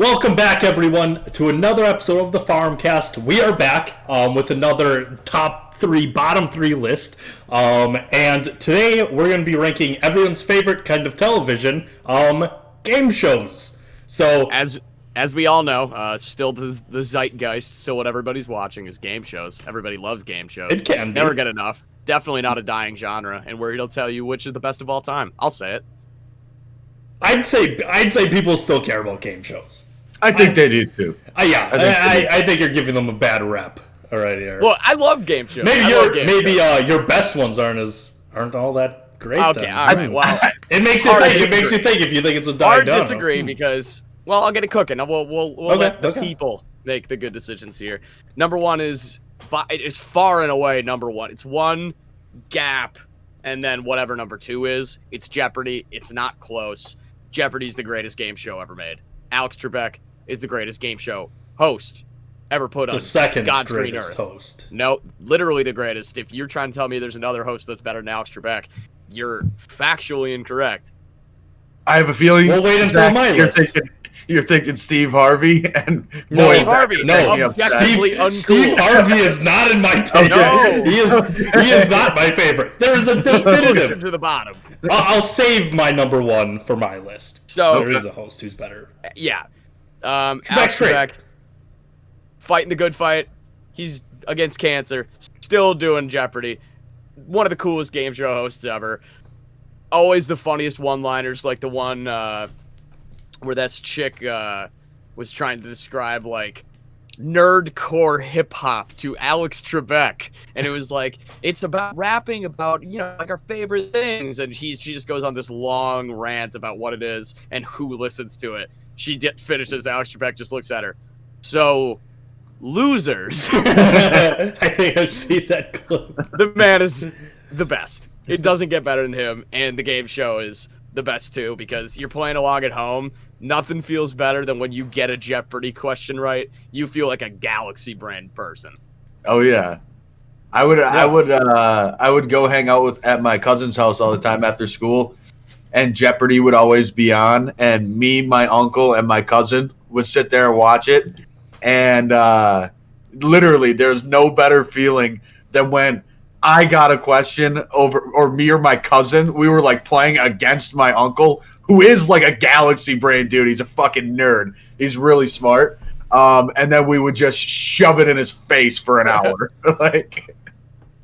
Welcome back, everyone, to another episode of the Farmcast. We are back with another top three, bottom three list. And today we're going to be ranking everyone's favorite kind of television, game shows. So, as we all know, still the zeitgeist, still what everybody's watching is game shows. Everybody loves game shows. It can be. Never get enough. Definitely not a dying genre, and we're going to tell you which is the best of all time. I'll say it. I'd say people still care about game shows. I think they do too. I think you're giving them a bad rep right here. Well, I love game shows. Maybe your best ones aren't all that great. Okay, then. all right. Well, it makes you think. It makes you think if you think it's a die down. I disagree because I'll get it cooking. We'll let the people make the good decisions here. Number one is far and away number one. It's one gap, and then whatever number two is, it's Jeopardy. It's not close. Jeopardy's the greatest game show ever made. Alex Trebek is the greatest game show host ever put on the second God's green greatest earth. Host. No, literally the greatest. If you're trying to tell me there's another host that's better than Alex Trebek, you're factually incorrect. I have a feeling. We'll wait until my list. You're thinking Steve Harvey and Steve Harvey. No, Steve Harvey is not in my top. No, he is not my favorite. There is a definitive to the bottom. I'll save my number one for my list. So there is a host who's better. Yeah, Alex Trebek, fighting the good fight. He's against cancer, still doing Jeopardy. One of the coolest game show hosts ever. Always the funniest one-liners, like the one where that chick was trying to describe like nerdcore hip-hop to Alex Trebek, and it was like, it's about rapping about, like our favorite things, and she just goes on this long rant about what it is and who listens to it. She finishes, Alex Trebek just looks at her. So, losers. I think I've seen that clip. The man is the best. It doesn't get better than him, and the game show is the best too, because you're playing along at home. Nothing feels better than when you get a Jeopardy question right. You feel like a Galaxy brand person. Oh yeah, I would go hang out at my cousin's house all the time after school, and Jeopardy would always be on, and me, my uncle, and my cousin would sit there and watch it, and literally, there's no better feeling than when I got a question or me or my cousin, we were like playing against my uncle, who is like a Galaxy brain dude. He's a fucking nerd. He's really smart. And then we would just shove it in his face for an hour. Like,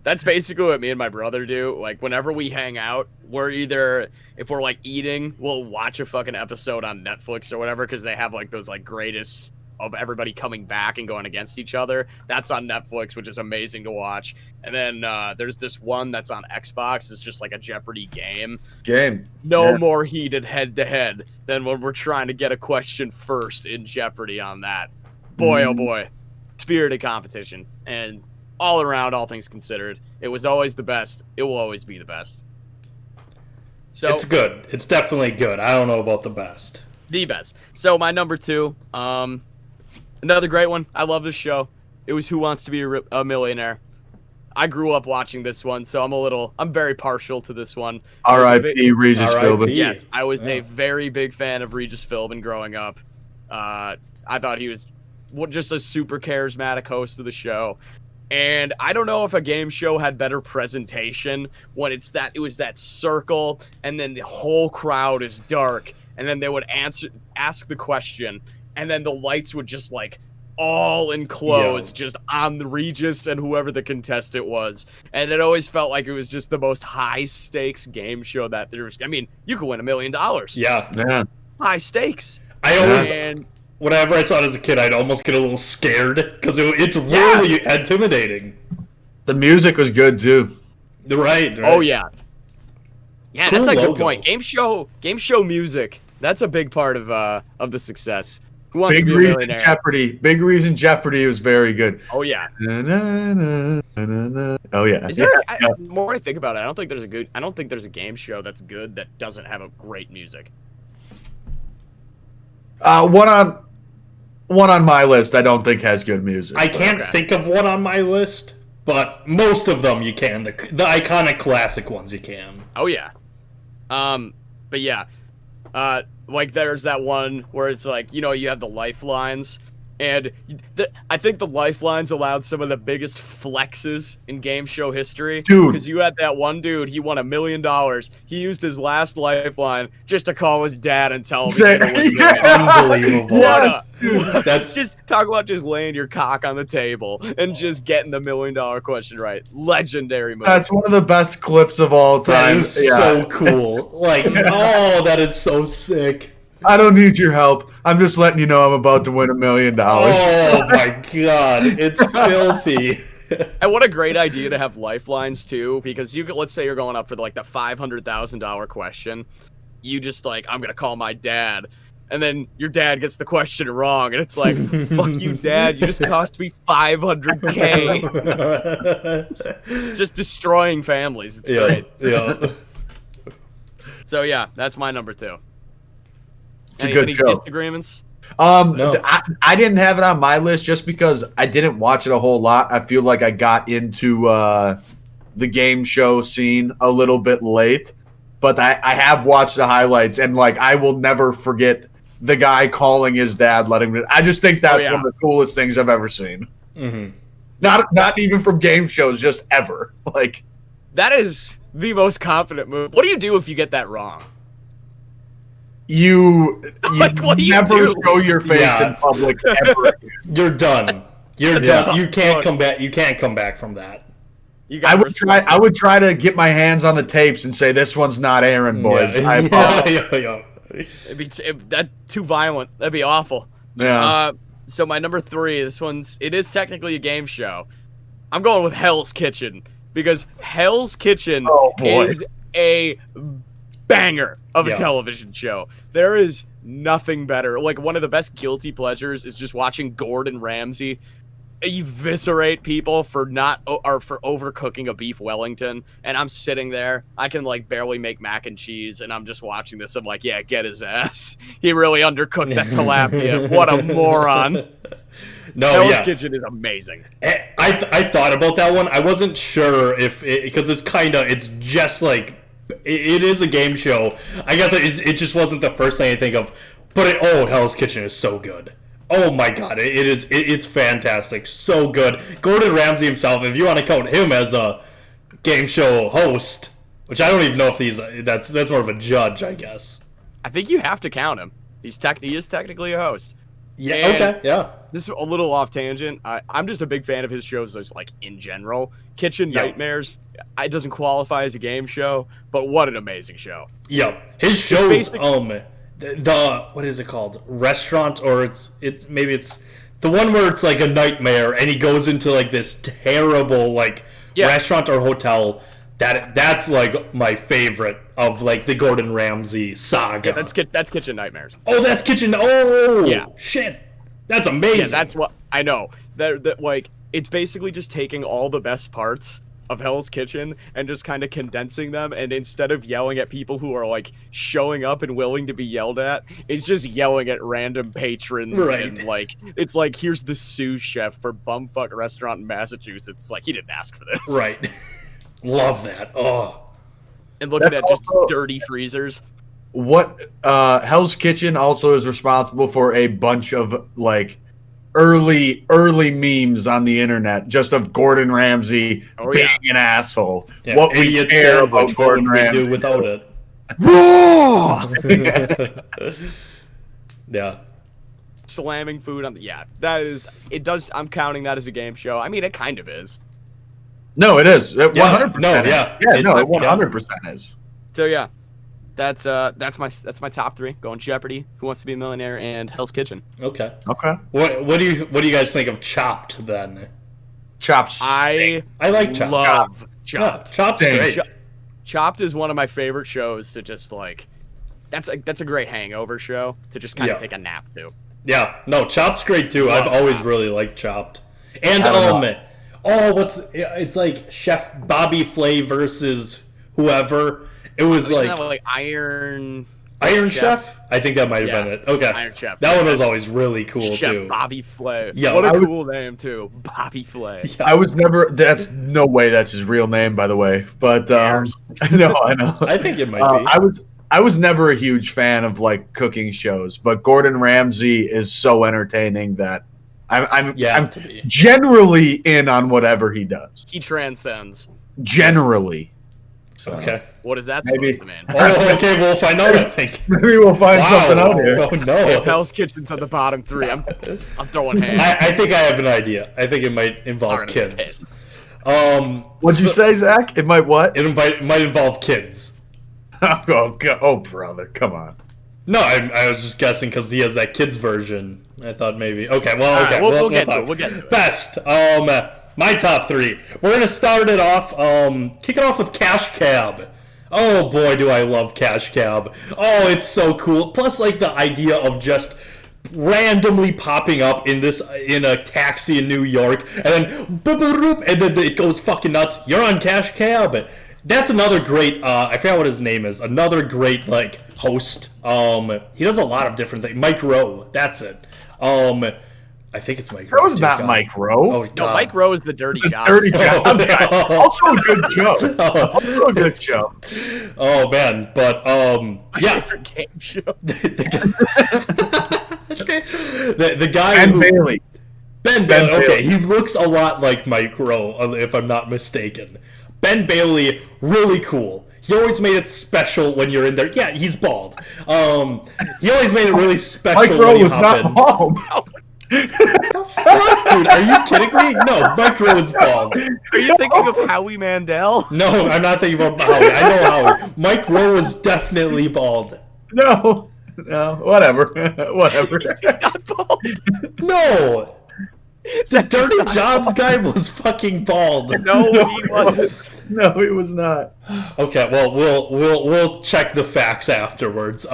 that's basically what me and my brother do. Like, whenever we hang out, we're either, if we're like eating, we'll watch a fucking episode on Netflix or whatever, because they have like those like greatest of everybody coming back and going against each other. That's on Netflix, which is amazing to watch. And then there's this one that's on Xbox. It's just like a Jeopardy game. No more heated head-to-head than when we're trying to get a question first in Jeopardy on that. Boy, oh boy. Spirited competition. And all around, all things considered, it was always the best. It will always be the best. So it's good. It's definitely good. I don't know about the best. The best. So my number two, another great one. I love this show. It was Who Wants to Be a Millionaire. I grew up watching this one, so I'm very partial to this one. R.I.P. Regis Philbin. Yes, I was a very big fan of Regis Philbin growing up. I thought he was just a super charismatic host of the show. And I don't know if a game show had better presentation when it was that circle, and then the whole crowd is dark, and then they would ask the question, and then the lights would just like all enclose just on the Regis and whoever the contestant was. And it always felt like it was just the most high stakes game show that there was. I mean, you could win $1 million. Yeah. High stakes. Whenever I saw it as a kid, I'd almost get a little scared because it's really intimidating. The music was good too. Right. Oh yeah. Yeah, Cool that's a logo. good point. Game show music. That's a big part of the success. Who Wants Big to Be a Reason Millionaire? Jeopardy. Big Reason Jeopardy was very good. Oh yeah. Oh yeah. Is there? The more I think about it, I don't think there's a game show that's good that doesn't have a great music. One on my list, I don't think has good music. I can't think of one on my list, but most of them you can. The iconic classic ones you can. Oh yeah. But yeah. Like there's that one where it's like, you know, you have the lifelines, and I think the lifelines allowed some of the biggest flexes in game show history. Dude. Because you had that one dude, he won $1 million. He used his last lifeline just to call his dad and tell him he's gonna win $1 million. Unbelievable. What That's just talk about just laying your cock on the table and just getting the $1 million question right. Legendary move. That's one of the best clips of all time. that is so cool. Like, oh, that is so sick. I don't need your help. I'm just letting you know I'm about to win $1 million. Oh my god, it's filthy. And what a great idea to have lifelines too, because you could, let's say you're going up for like the $500,000 question. You just like, I'm gonna call my dad, and then your dad gets the question wrong, and it's like, fuck you, dad, you just cost me $500K. Just destroying families. It's great. Yeah. So yeah, that's my number 2. It's a good any show. disagreements? No. I didn't have it on my list just because I didn't watch it a whole lot. I feel like I got into the game show scene a little bit late, but I have watched the highlights, and like I will never forget the guy calling his dad, letting him. I just think that's one of the coolest things I've ever seen. Mm-hmm. Not even from game shows, just ever. Like that is the most confident move. What do you do if you get that wrong? You Like, what do you never do? show your face in public ever. You're done. You're That's done. a You can't fuck. come back. You can't come back from that. You I got would try to get my hands on the tapes and say this one's not Aaron, boys. Yeah. I apologize. Yeah. That's too violent. That'd be awful. Yeah. So my number 3, it is technically a game show. I'm going with Hell's Kitchen, because Hell's Kitchen Oh, boy. is a banger of a Yeah. television show. There is nothing better. Like, one of the best guilty pleasures is just watching Gordon Ramsay eviscerate people for overcooking a beef Wellington, and I'm sitting there, I can like barely make mac and cheese, and I'm just watching this. I'm like, yeah, get his ass. He really undercooked that tilapia. What a moron. No, Hell's Kitchen is amazing. I thought about that one. I wasn't sure if because it's just like it is a game show. I guess it just wasn't the first thing I think of. But Hell's Kitchen is so good. Oh my god, it's fantastic, so good. Gordon Ramsay himself, if you want to count him as a game show host, which I don't even know if that's more of a judge, I guess. I think you have to count him. He is technically a host. Yeah. And okay. Yeah. This is a little off tangent. I'm just a big fan of his shows, just like in general. Kitchen Yeah. Nightmares, it doesn't qualify as a game show, but what an amazing show. Yeah. His shows. basic- The what is it called? Restaurant, or it's the one where it's like a nightmare, and he goes into like this terrible restaurant or hotel. That's like my favorite of like the Gordon Ramsay saga. Yeah, that's Kitchen Nightmares. Oh, that's Kitchen. Oh, Yeah. Shit, that's amazing. Yeah, that's what I know. That like it's basically just taking all the best parts of Hell's Kitchen and just kind of condensing them, and instead of yelling at people who are like showing up and willing to be yelled at, it's just yelling at random patrons. Right. And like it's like, here's the sous chef for bumfuck restaurant in Massachusetts. It's like, he didn't ask for this. right. Love that. Oh, And look at That's that, just also- dirty freezers. What Hell's Kitchen also is responsible for a bunch of like early memes on the internet, just of Gordon Ramsay being an asshole. yeah. What we Idiot care sandwich. about What Gordon would we Ramsay. do without it? Raw! Yeah. Slamming food on the I'm counting that as a game show. I mean, it kind of is. No, it is. It 100%. no, is. yeah. Yeah, It- no, it 100% is. So yeah, that's my top 3. Going Jeopardy, Who Wants to Be a Millionaire, and Hell's Kitchen. Okay. Okay. What do you guys think of Chopped then? Chops. I like Chopped. love Yeah, Chopped. Chopped's Dang. great. Chopped is one of my favorite shows to just like. That's a great hangover show to just kind of Yeah. take a nap to. Yeah, no, Chopped's great too. I've always really liked Chopped. And I don't know. it's like Chef Bobby Flay versus whoever. It was Isn't like that like Iron Chef? I think that might have been it. Okay. Iron Chef. That one was always really cool Chef too. Bobby Flay. Yeah, what I a would- cool name too, Bobby Flay. I was never. That's no way. That's his real name, by the way. But no, I know. I think it might be. I I was never a huge fan of like cooking shows, but Gordon Ramsay is so entertaining that I'm to be. generally in on whatever he does. He transcends. Generally. So, Okay. What is that Maybe. supposed to mean? Oh, okay. We'll find out. I think. Maybe we'll find something out here. Oh no. If Hell's Kitchen's on the bottom 3, I'm throwing hands. I think I have an idea. I think it might involve I'm kids. pissed. What'd you say, Zach? It might what? It might involve kids. Oh, brother, come on. No, I was just guessing because he has that kids version. I thought maybe. Okay, well, All okay. right, we'll get to it. We'll get to it. Best. My top 3. We're gonna start it off. Kick it off with Cash Cab. Oh boy, do I love Cash Cab. Oh, it's so cool. Plus, like the idea of just randomly popping up in a taxi in New York, and then boop, boop, boop, and then it goes fucking nuts. You're on Cash Cab. That's another great. I forgot what his name is. Another great like host. He does a lot of different things. Mike Rowe. That's it. I think it's Mike Rowe. That was not Mike Rowe. Oh, God. No, Mike Rowe is the dirty job. Dirty job. Also a good show. Also a good show. Oh man, but yeah. Favorite game show. The guy Ben who, Bailey. Ben Ben Bailey. Okay, Bailey. he looks a lot like Mike Rowe, if I'm not mistaken. Ben Bailey, really cool. He always made it special when you're in there. Yeah, he's bald. He always made it really special. Mike Rowe when you was hop not in. bald. Fuck, dude, are you kidding me? No, Mike Rowe is bald. Are you thinking of Howie Mandel? No, I'm not thinking about Howie. I know Howie. Mike Rowe is definitely bald. No, whatever. Whatever. He's not bald. No! The Dirty Jobs guy was fucking bald. No, he wasn't. No, he was not. Okay, well, we'll check the facts afterwards.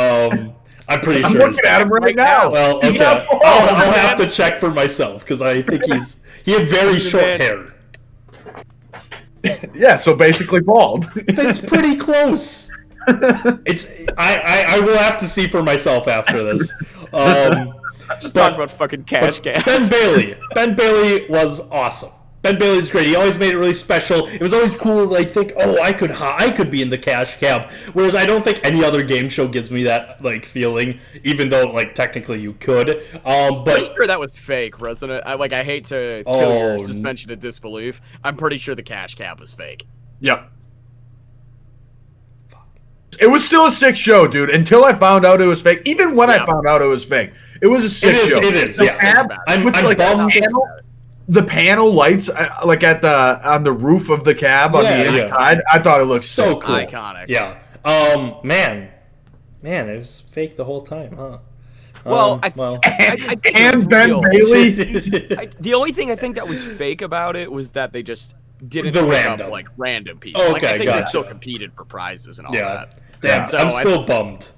I'm pretty I'm sure. looking at him right Right now. now. Well, He's okay. not bald, I'll man. have to check for myself because I think he had very short hair. Yeah, so basically bald. That's pretty close. I will have to see for myself after this. Just talking about fucking cash cab. Ben Bailey. Ben Bailey was awesome. Ben Bailey's great. He always made it really special. It was always cool to like think, oh, I could be in the Cash Cab. Whereas I don't think any other game show gives me that like feeling, even though like technically you could. Pretty But sure that was fake, wasn't it? I hate to kill your suspension of disbelief. I'm pretty sure the cash cab was fake. Yep. It was still a sick show, dude, until I found out it was fake. Even when I found out it was fake, it was a sick show. it is. The Yeah. cab I'm with, like, bummed. the panel lights, like on the roof of the cab on the inside. I thought it looked so sick. cool. Iconic. Yeah. Man, it was fake the whole time, huh? Well, I think it And was Ben real. Bailey. The only thing I think that was fake about it was that they just didn't The pick random. up like random people. Okay, like, I think gotcha. they still competed for prizes and all Yeah. that. Damn, So I'm still bummed.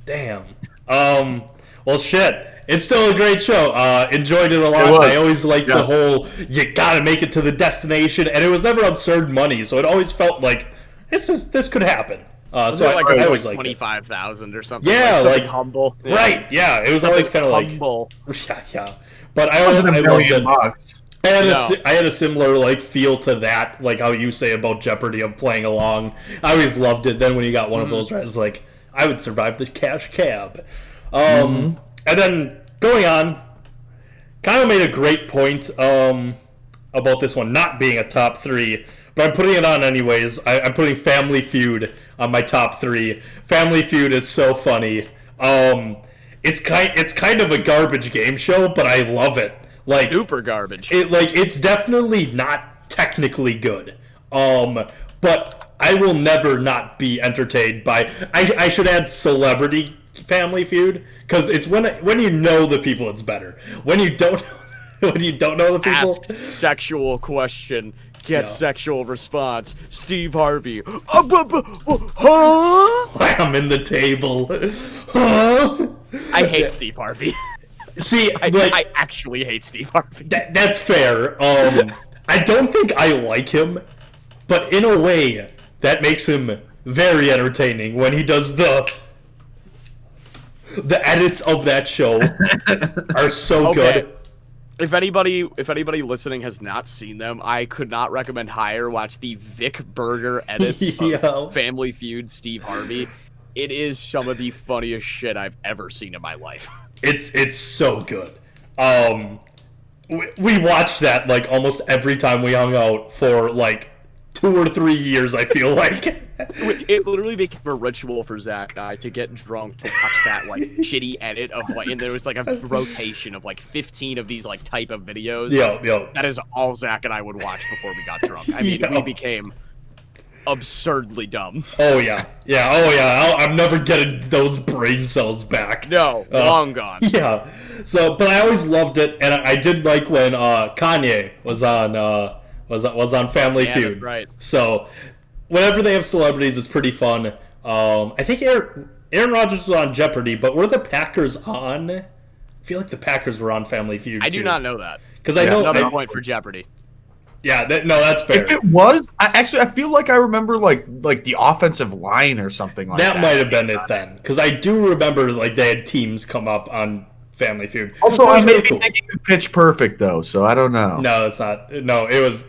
Damn. Well, shit. It's still a great show. Enjoyed it a lot. It was. I always liked the whole you gotta make it to the destination, and it was never absurd money, so it always felt like this could happen. So like I always liked it. 25,000 or something. Yeah, something like humble. Yeah. Right? Yeah, it was always kind of like humble. yeah. But I It wasn't I a loved million it. bucks. I had, No. I had a similar like feel to that, like how you say about Jeopardy of playing along. I always loved it. Then when you got one of those, right, it's like I would survive the cash cab. And then going on, Kyle made a great point about this one not being a top 3, but I'm putting it on anyways. I'm putting Family Feud on my top 3. Family Feud is so funny. It's kind of a garbage game show, but I love it. Like Super garbage. It's definitely not technically good. But I will never not be entertained by. I should add Celebrity Family Feud because it's when you know the people, it's better. When you don't know the people, Asks sexual question, gets sexual response. Steve Harvey. Huh? slam in the table. Huh? I hate Steve Harvey. See, I actually hate Steve Harvey. That's fair. I don't think I like him, but in a way, that makes him very entertaining when he does the edits of that show are so good. If anybody listening has not seen them, I could not recommend higher. Watch the Vic Berger edits Yeah. of Family Feud Steve Harvey. It is some of the funniest shit I've ever seen in my life. It's so good. We watched that like almost every time we hung out for like 2 or 3 years. I feel like It literally became a ritual for Zach and I to get drunk to watch that like shitty edit of like, and there was like a rotation of like 15 of these like type of videos. Yo. That is all Zach and I would watch before we got drunk. I mean, we became absurdly dumb. Oh yeah. I'm never getting those brain cells back. No, long gone. Yeah. So, but I always loved it, and I did like when Kanye was on Family Feud. That's right. So, whenever they have celebrities, it's pretty fun. I think Aaron Rodgers was on Jeopardy, but were the Packers on? I feel like the Packers were on Family Feud. I do not know that. Because I know another point for Jeopardy. Yeah, no, that's fair. If it was, I feel like I remember like the offensive line or something like that. That might have been it then, because I do remember like they had teams come up on Family Feud. Also, I may be thinking of Pitch Perfect though, so I don't know. No, it's not. No, it was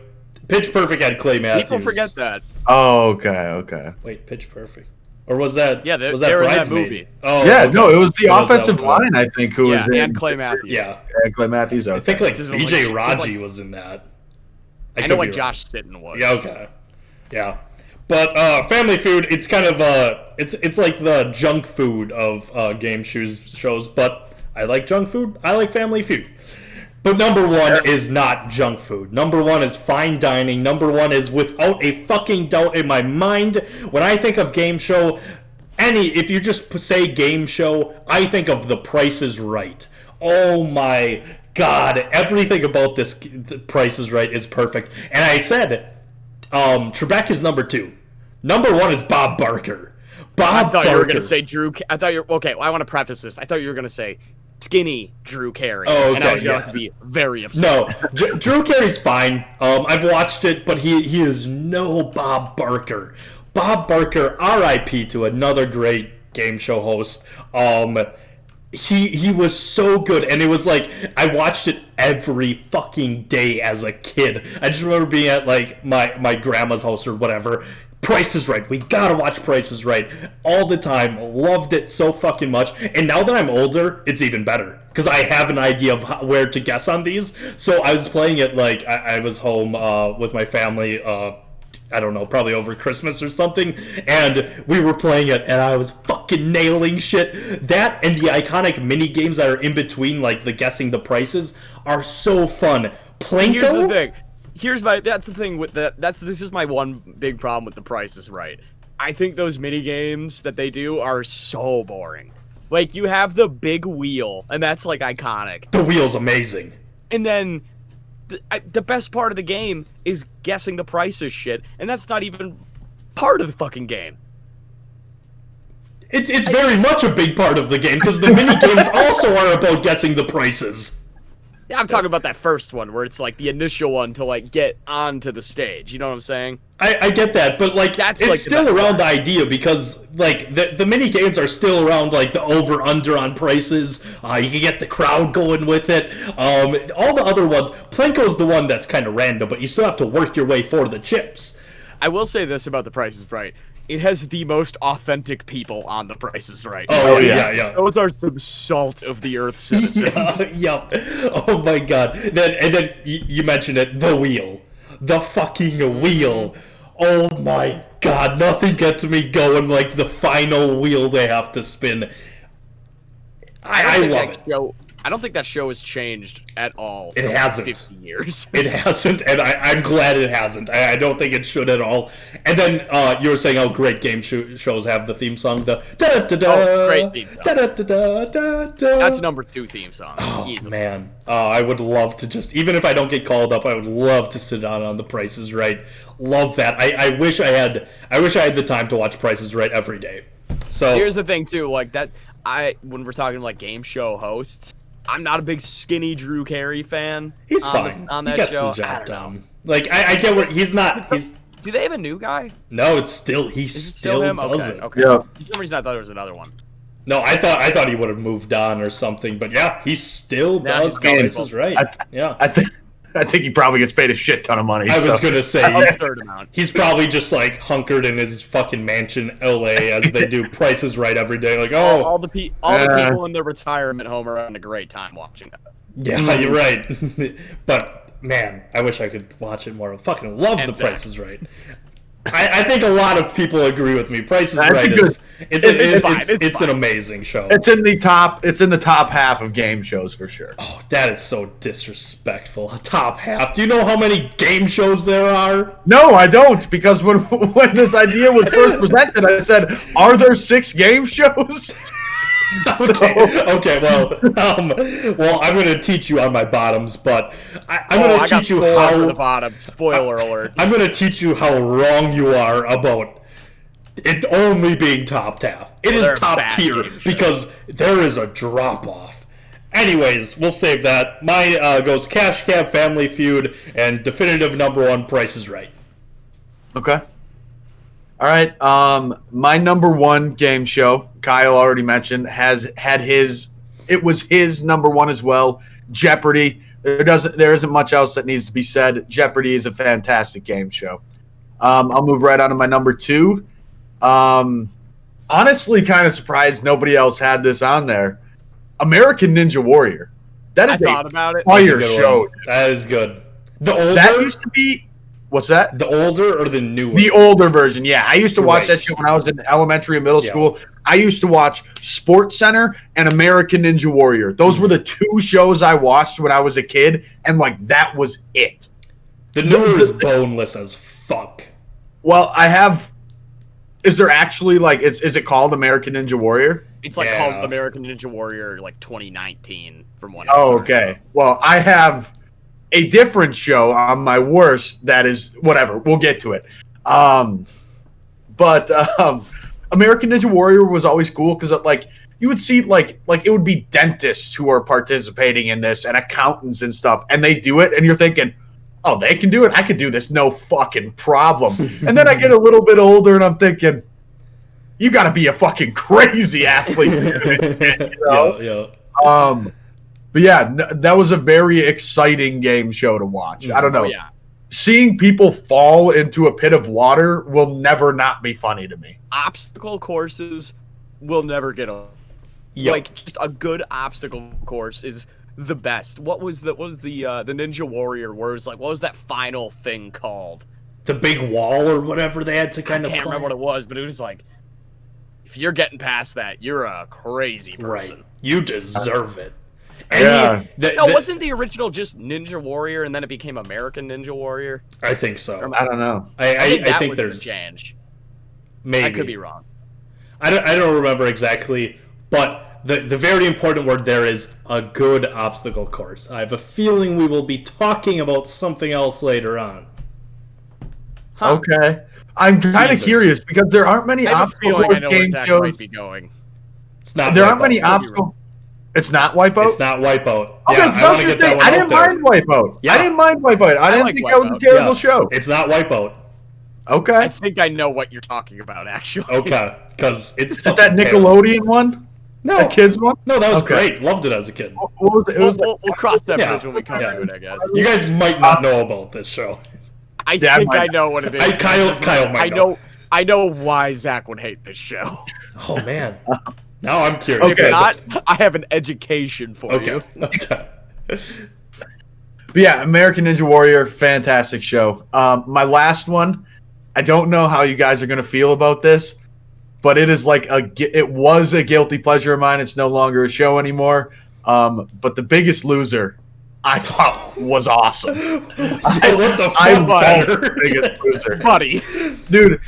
Pitch Perfect had Clay Matthews. People forget that. Oh, okay. Wait, Pitch Perfect, or was that? Yeah, was that they're in that Bridesmaid? movie. Oh, Yeah, okay. no, it was the What was offensive that? line, I think, who was in. and Clay Matthews. Yeah, And Clay Matthews. Okay. I think like Just BJ like- Raji was in that. I know like Josh Sitton was. Yeah, okay. Yeah. But Family Feud, it's kind of it's like the junk food of game shows, but I like junk food. I like Family Feud. But number one is not junk food. Number one is fine dining. Number one is without a fucking doubt in my mind. When I think of game show, if you just say game show, I think of The Price is Right. Oh my God, everything about this The Price is Right is perfect. And I said, Trebek is number 2. Number 1 is Bob Barker. I thought you were going to say Drew. I thought you're okay. Well, I want to preface this. I thought you were going to say skinny Drew Carey. Oh, okay, and I was going yeah. to be very upset. No, Drew Carey's fine. I've watched it, but he is no Bob Barker. Bob Barker, R.I.P. to another great game show host. He was so good, and it was like I watched it every fucking day as a kid. I just remember being at like my grandma's house or whatever. Price is Right. We gotta watch Price is Right all the time. Loved it so fucking much. And now that I'm older, it's even better because I have an idea of where to guess on these. So I was playing it like I was home with my family. I don't know, probably over Christmas or something, and we were playing it, and I was fucking nailing shit. That and the iconic mini games that are in between, like the guessing the prices, are so fun. Plinko? Here's the thing. That's the thing with that. This is my one big problem with The Price is Right. I think those mini games that they do are so boring. Like you have the big wheel, and that's like iconic. The wheel's amazing. And then the best part of the game is guessing the prices shit, and that's not even part of the fucking game. It's very much a big part of the game because the mini games also are about guessing the prices. I'm talking about that first one where it's like the initial one to like get onto the stage. You know what I'm saying? I get that, but like That's it's like the still best around part. the idea because like the mini games are still around like the over under on prices. You can get the crowd going with it. All the other ones, Plinko's the one that's kind of random, but you still have to work your way for the chips. I will say this about The Price is Right. It has the most authentic people on The Price is Right. Oh yeah. Those are some salt of the earth citizens. Yep. Oh my God. Then you mentioned it, the wheel, the fucking wheel. Oh my God, nothing gets me going like the final wheel they have to spin. I love it. I don't think that show has changed at all. It for hasn't. 50 years. It hasn't, and I'm glad it hasn't. I don't think it should at all. And then you were saying how great game shows have the theme song, the da da da da. Oh, great theme song. Da da da da da. That's number 2 theme song. Oh Easily. man, I would love to just, even if I don't get called up, I would love to sit down on The Price is Right. Love that. I wish I had the time to watch Price is Right every day. So Here's the thing too, like that. When we're talking like game show hosts, I'm not a big skinny Drew Carey fan. he's on fine. on He that gets show. the I job don't know. done. Like I get where he's not. He's Do they have a new guy? no. It's still he Is it still still him? does Okay. it. Okay. Yeah. For some reason, I thought there was another one. No, I thought he would have moved on or something, but yeah, he still Nah, does he's Price valuable. is Right. I Yeah. I think I think he probably gets paid a shit ton of money. I was gonna say absurd amount. he's probably just like hunkered in his fucking mansion in LA as they do Prices Right every day. Like, oh, all the people in their retirement home are having a great time watching it. yeah, you're right. But man, I wish I could watch it more. I fucking love the Price is Right. I think a lot of people agree with me. Price is Right is it's an amazing show. It's in the top half of game shows for sure. Oh, that is so disrespectful. Top half. Do you know how many game shows there are? No, I don't, because when this idea was first presented, I said, "Are there 6 game shows?" Okay. Well, I'm going to teach you on my bottoms, but I'm going to teach you how for the bottom. Spoiler alert. I'm going to teach you how wrong you are about it only being top half. It is top tier because there is a drop off. Anyways, we'll save that. My goes Cash Cab, Family Feud, and definitive number 1, Price is Right. Okay. All right. My number 1 game show, Kyle already mentioned, it was his number 1 as well. Jeopardy. There isn't much else that needs to be said. Jeopardy is a fantastic game show. I'll move right on to my number 2. Honestly, kind of surprised nobody else had this on there. American Ninja Warrior. That is thought about it. Fire show. That is good. The older, that used to be. What's that? The older or the newer? The older version, yeah. I used to watch that show when I was in elementary and middle school. I used to watch Sports Center and American Ninja Warrior. Those were the 2 shows I watched when I was a kid, and that was it. The newer is boneless as fuck. Well, I have. Is there actually is it called American Ninja Warrior? It's called American Ninja Warrior 2019 from one. Oh, okay. Well, I have a different show on my worst that is whatever. We'll get to it. But American Ninja Warrior was always cool because you would see like it would be dentists who are participating in this and accountants and stuff, and they do it, and you're thinking, oh, they can do it. I could do this, no fucking problem. And then I get a little bit older, and I'm thinking, you got to be a fucking crazy athlete. You know? Yeah. But yeah, that was a very exciting game show to watch. I don't know. Yeah. Seeing people fall into a pit of water will never not be funny to me. Obstacle courses will never get old. Yep. Just a good obstacle course is the best. What was the Ninja Warrior where it was what was that final thing called? The big wall or whatever they had to kind of. I can't remember what it was, but it was if you're getting past that, you're a crazy person. Right. You deserve it. Wasn't the original just Ninja Warrior and then it became American Ninja Warrior? I think so. I don't know. I think there's a change. Maybe. I could be wrong. I don't remember exactly, but the very important word there is a good obstacle course. I have a feeling we will be talking about something else later on. Huh. Okay. I'm kind of curious because there aren't many obstacle course game shows. Might be going. It's not. There aren't many obstacle. It's not Wipeout? It's not Wipeout. Okay, yeah, I was just saying, I didn't mind Wipeout. Yeah. I didn't mind Wipeout. I didn't think that was a terrible show. It's not Wipeout. Okay. I think I know what you're talking about, actually. Okay, because it's Is it that Nickelodeon one? No. That kids one? No, that was great. Loved it as a kid. What was it? We'll cross that bridge when we come to it, I guess. You guys might not know about this show. I think I know what it is. Kyle might know. I know why Zach would hate this show. Oh, man. Now I'm curious. If not, I have an education for you. Okay. But yeah, American Ninja Warrior, fantastic show. My last one, I don't know how you guys are going to feel about this, but it is it was a guilty pleasure of mine. It's no longer a show anymore. But The Biggest Loser, I thought was awesome. What the fuck? Biggest Loser, buddy, dude.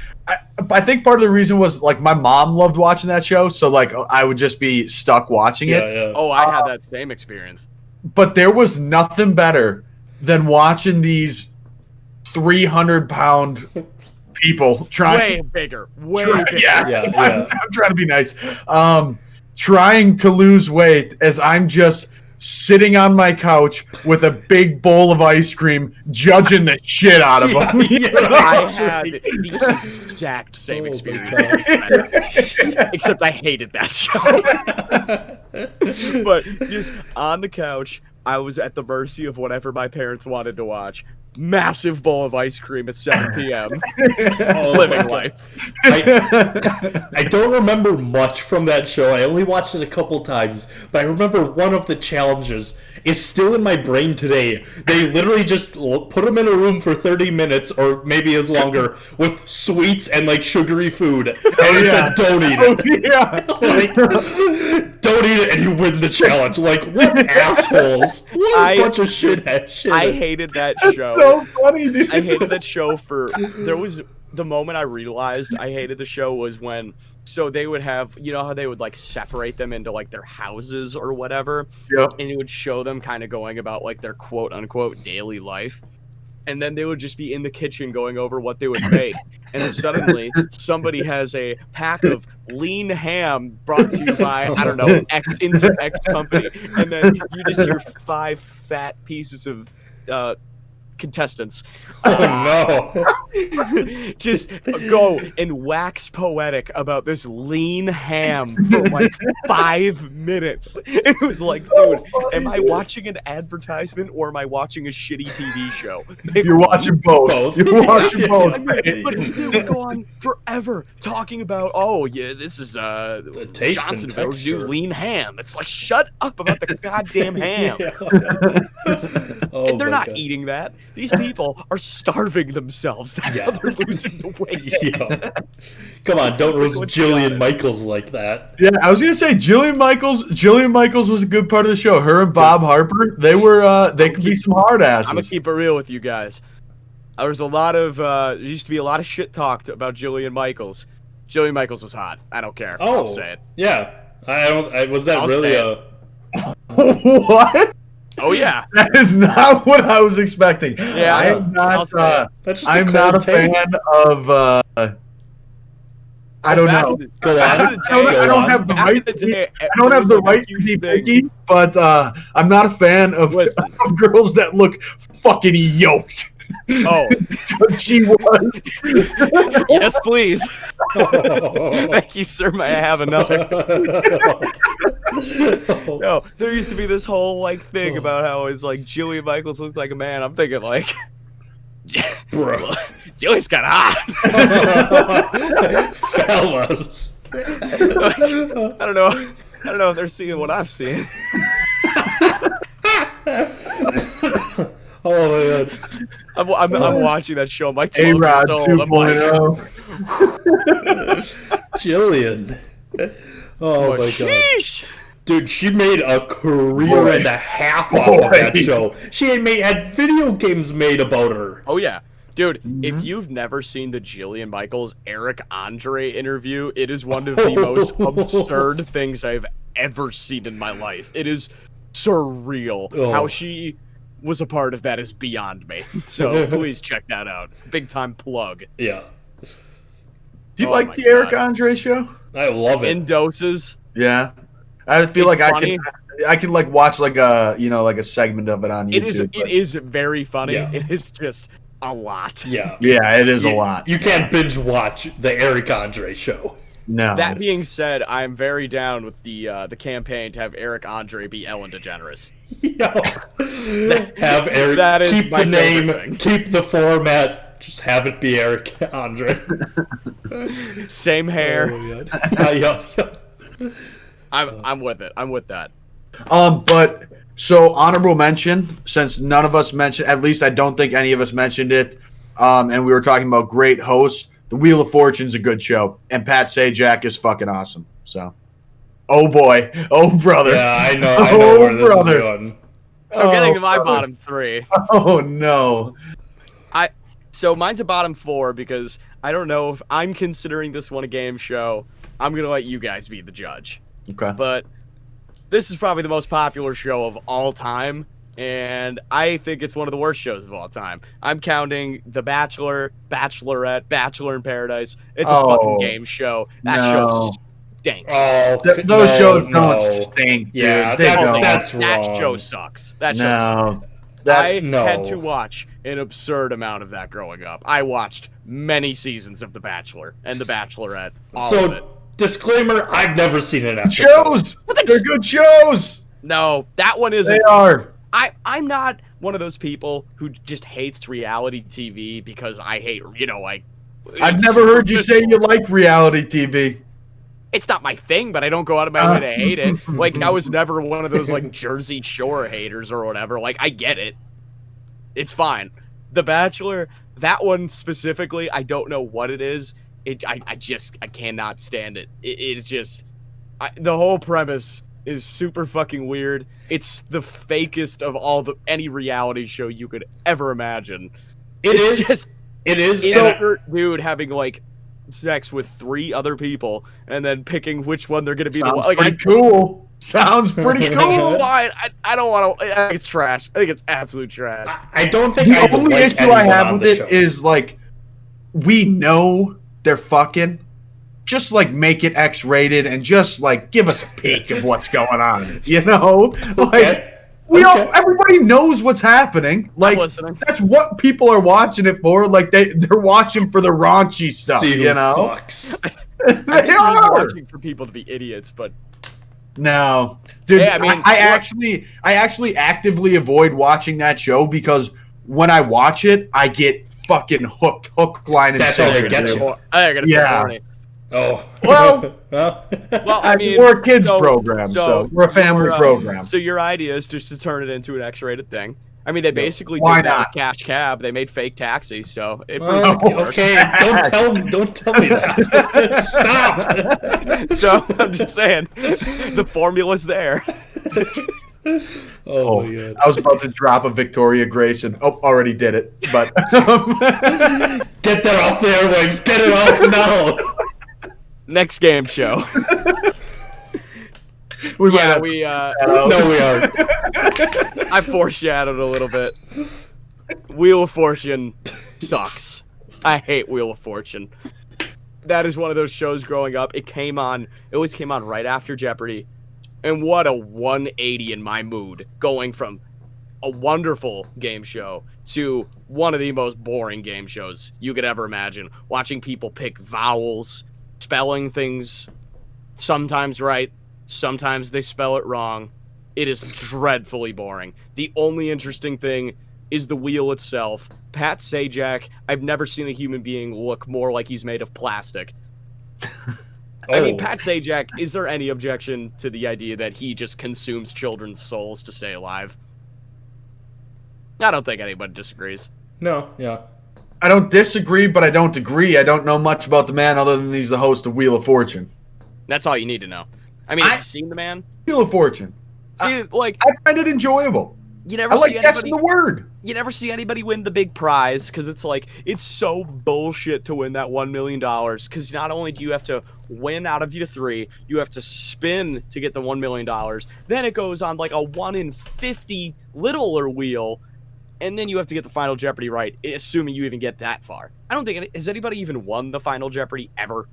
I think part of the reason was my mom loved watching that show, so I would just be stuck watching it. Yeah. Oh, I had that same experience. But there was nothing better than watching these 300-pound people trying. Way bigger. Yeah. I'm trying to be nice. Trying to lose weight as I'm just sitting on my couch with a big bowl of ice cream, judging the shit out of them. I had the exact same experience, except I hated that show. But just on the couch, I was at the mercy of whatever my parents wanted to watch. Massive bowl of ice cream at 7 p.m. Living life. I don't remember much from that show. I only watched it a couple times, but I remember one of the challenges is still in my brain today. They literally just put them in a room for 30 minutes or maybe as longer with sweets and like sugary food, and it said don't eat it. Like, don't eat it and you win the challenge. Like, what assholes? What a bunch of shitheads. I hated that show. So funny, dude. I hated that show the moment I realized I hated the show was when, so they would have, you know how they would like separate them into like their houses or whatever, Yep. and it would show them kind of going about like their quote unquote daily life, and then they would just be in the kitchen going over what they would make, and suddenly somebody has a pack of lean ham brought to you by, I don't know, insert X company, and then you just hear 5 fat pieces of contestants just go and wax poetic about this lean ham for like 5 minutes. It was like, dude, am I watching an advertisement or am I watching a shitty TV show? You're watching both. You're watching both. I mean, but they would go on forever talking about, oh yeah, this is taste Johnsonville and do texture. lean ham. It's like, shut up about the goddamn ham. Oh, And they're my not God. eating that. These people are starving themselves. That's how they're losing the weight. Yeah. Come on, don't roast Let's be honest. Jillian Michaels like that. Yeah, I was gonna say Jillian Michaels was a good part of the show. Her and Bob Harper, they could be some hard asses. I'm gonna keep it real with you guys. There was a lot of there used to be a lot of shit talked about Jillian Michaels. Jillian Michaels was hot. I don't care. Oh, I'll say it. Yeah. Was that I'll really say What? Oh yeah. That is not what I was expecting. Yeah, I am I'll not. say it. That's just I'm a not a cold take. fan of. I don't Back know. in the- Go back on. in the I don't, day- I Go don't on. have the back in right. the day, I don't there have was, the like, a right to huge be thing. picky, but I'm not a fan of, Listen. of girls that look fucking yoked. Oh, But she was. yes, please. Thank you, sir. May I have another? No, there used to be this whole like thing about how it's like Jillian Michaels looks like a man. I'm thinking like, Bro. Jillian's kind of hot. Fellas. I don't know. I don't know if they're seeing what I'm seeing. Oh my God. I'm watching that show. My 12 A-Rod years old. I'm like, 2.0. Jillian. Oh my God. sheesh. Dude, she made a career Boy. and a half off of that Boy. show. She had video games made about her. Oh yeah. Dude, if you've never seen the Jillian Michaels Eric Andre interview, it is one of the most absurd things I've ever seen in my life. It is surreal. Oh. How she was a part of that is beyond me. So please check that out. Big time plug. Yeah. Do you Oh like my the Eric God. Andre show? I love it. In doses. Yeah. I feel It's like funny. I can like watch like a like a segment of it on YouTube. It is very funny. Yeah. It is just a lot. Yeah. Yeah, it is a You- lot. You can't binge watch the Eric Andre show. No. That being said, I'm very down with the campaign to have Eric Andre be Ellen DeGeneres. Have Eric That is keep my the favorite name, thing. keep the format, just have it be Eric Andre. Same hair. Oh, God. Yeah. I'm with it. I'm with that. But so honorable mention, since none of us mentioned, at least I don't think any of us mentioned it. And we were talking about great hosts. The Wheel of Fortune's a good show, and Pat Sajak is fucking awesome. So, oh boy, oh brother, Yeah, I know Oh, where this brother. is going. So getting to my brother. bottom 3. Oh no, So mine's a bottom 4 because I don't know if I'm considering this one a game show. I'm gonna let you guys be the judge. okay. But this is probably the most popular show of all time, and I think it's one of the worst shows of all time. I'm counting The Bachelor, Bachelorette, Bachelor in Paradise. It's a Oh, fucking game show. That no. show stinks. Oh, Those no, shows no. don't stink, dude. Yeah, They that's- don't. that's that wrong. show sucks. That show sucks. No, that I no. had to watch an absurd amount of that growing up. I watched many seasons of The Bachelor and The Bachelorette. All of it. So, disclaimer, I've never seen an episode. shows. They're good shows. No, that one They isn't. are. I'm not one of those people who just hates reality TV because I hate, like. I've never heard you say you like reality TV. It's not my thing, but I don't go out of my way to hate it. Like, I was never one of those, like, Jersey Shore haters or whatever. Like, I get it. It's fine. The Bachelor, that one specifically, I don't know what it is. I cannot stand it. It's just, the whole premise is super fucking weird. It's the fakest of any reality show you could ever imagine. It is Insert dude having, like, sex with 3 other people and then picking which one they're going to be. Sounds pretty cool. Sounds pretty cool. It's fine. I don't want to. I think it's trash. I think it's absolute trash. I don't think the only issue I have with it is, like, we know they're fucking. Just, like, make it X-rated and just, like, give us a peek of what's going on. You know? Like, everybody knows what's happening. Like, that's what people are watching it for. Like, they're watching for the raunchy stuff, you know? They are watching for people to be idiots, but no, dude. Yeah, I mean, I actually actively avoid watching that show because when I watch it, I get fucking hook, line, and sinker. I gotta say, horny. Oh well, I mean, we're a kids program, so we're a family program. So your idea is just to turn it into an X-rated thing. I mean, they basically did that with Cash Cab. They made fake taxis, so it okay. Don't tell me that. Stop. So I'm just saying, the formula's there. Oh my God. I was about to drop a Victoria Grace and already did it, but get that off the airwaves. Get it off now. Next game show. We are. I foreshadowed a little bit. Wheel of Fortune sucks. I hate Wheel of Fortune. That is one of those shows growing up. It always came on right after Jeopardy. And what a 180 in my mood, going from a wonderful game show to one of the most boring game shows you could ever imagine. Watching people pick vowels, spelling things sometimes right, sometimes they spell it wrong. It is dreadfully boring. The only interesting thing is the wheel itself. Pat Sajak, I've never seen a human being look more like he's made of plastic. I mean, Pat Sajak, is there any objection to the idea that he just consumes children's souls to stay alive? I don't think anybody disagrees. No, yeah. I don't disagree, but I don't agree. I don't know much about the man other than he's the host of Wheel of Fortune. That's all you need to know. I mean, have you seen the man? Wheel of Fortune. See, I find it enjoyable. You never see anybody, the word. You never see anybody win the big prize because it's so bullshit to win that $1 million. Because not only do you have to win out of the 3, you have to spin to get the $1 million. Then it goes on like a 1 in 50 littler wheel, and then you have to get the Final Jeopardy right, assuming you even get that far. I don't think has anybody even won the Final Jeopardy ever,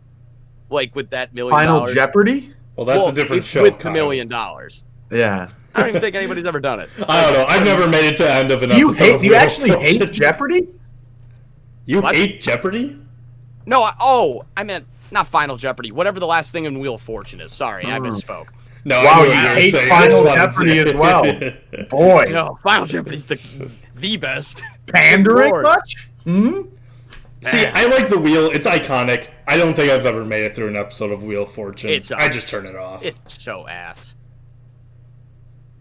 like with that $1 million. Final Jeopardy? Well, that's a different show. With $1 million. Yeah. I don't even think anybody's ever done it. I don't know. I've never made it to the end of an episode. Do you actually hate Jeopardy? You hate Jeopardy? No, I meant not Final Jeopardy. Whatever the last thing in Wheel of Fortune is. Sorry, I misspoke. No, wow, you hate Final Jeopardy as well. Boy. No, Final Jeopardy's the best. Pandering much? See, I like the wheel. It's iconic. I don't think I've ever made it through an episode of Wheel of Fortune. I just turn it off. It's so ass.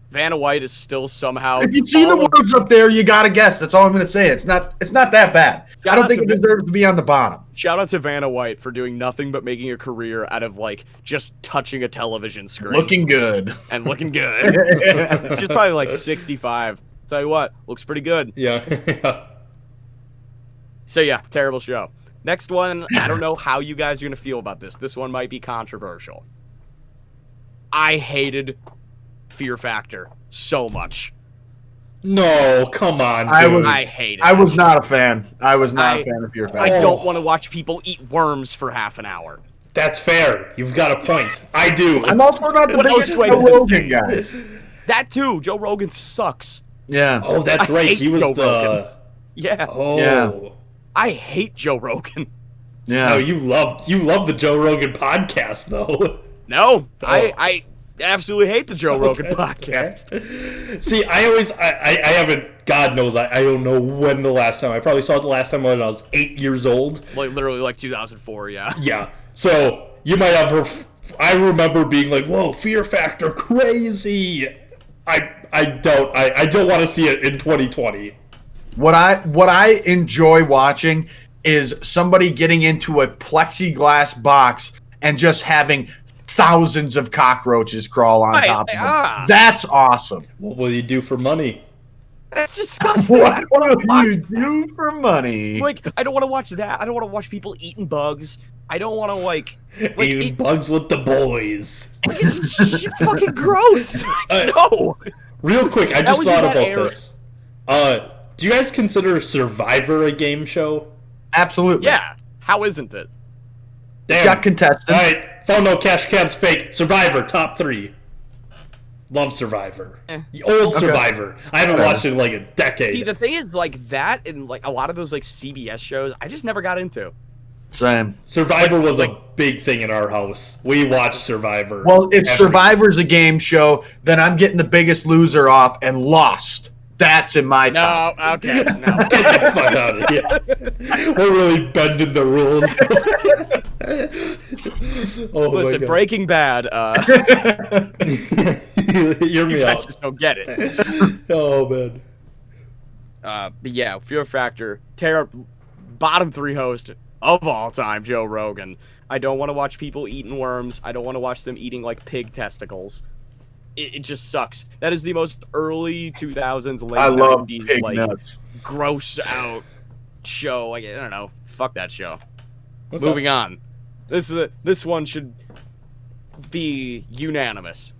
Vanna White is still somehow. If you see the words up there, you gotta guess. That's all I'm gonna say. It's not that bad. I don't think it deserves to be on the bottom. Shout out to Vanna White for doing nothing but making a career out of like just touching a television screen. Looking good. And looking good. She's probably like 65. Tell you what, looks pretty good. Yeah. So yeah, terrible show. Next one, I don't know how you guys are gonna feel about this. This one might be controversial. I hated Fear Factor so much. No, come on, dude. I hate it. I was not a fan. I was not a fan of Fear Factor. I don't want to watch people eat worms for half an hour. That's fair. You've got a point. I do. I'm also not the biggest Joe Rogan guy. That too. Joe Rogan sucks. Yeah. Oh, that's right. He was Rogan. Yeah. Oh. Yeah. I hate Joe Rogan. Yeah. No, you love the Joe Rogan podcast though. No, absolutely hate the Joe Rogan podcast. See, I haven't. God knows, I don't know when the last time. I probably saw it the last time when I was 8 years old. Like literally like 2004. Yeah. Yeah. So you might have her. I remember being like, "Whoa, Fear Factor, crazy." I don't want to see it in 2020. What I enjoy watching is somebody getting into a plexiglass box and just having thousands of cockroaches crawl on top of them. That's awesome. What will you do for money? That's disgusting. What will you do for money? Like, I don't want to watch that. I don't want to watch people eating bugs. I don't want to like eating bugs with the boys. It's just fucking gross. No. Real quick, I just thought about this. Do you guys consider Survivor a game show? Absolutely. Yeah. How isn't it? Damn. It's got contestants. All right. Phone no cash cabs fake. Survivor top 3. Love Survivor. Old Survivor. I haven't watched it in like a decade. See, the thing is, like that and like a lot of those like CBS shows, I just never got into. Same. Survivor was a big thing in our house. We watched Survivor. Well, if Survivor's a game show, then I'm getting The Biggest Loser off and Lost. That's in my top. No, okay, no. Get the fuck out of here. We're really bending the rules. Listen, Breaking Bad. Hear me out. Just don't get it. Oh man. But yeah, Fear Factor, bottom 3 host of all time, Joe Rogan. I don't want to watch people eating worms. I don't want to watch them eating like pig testicles. It just sucks. That is the most early 2000s, late 90s, pig like nuts. gross out show. I don't know. Fuck that show. Okay. Moving on. This one should be unanimous.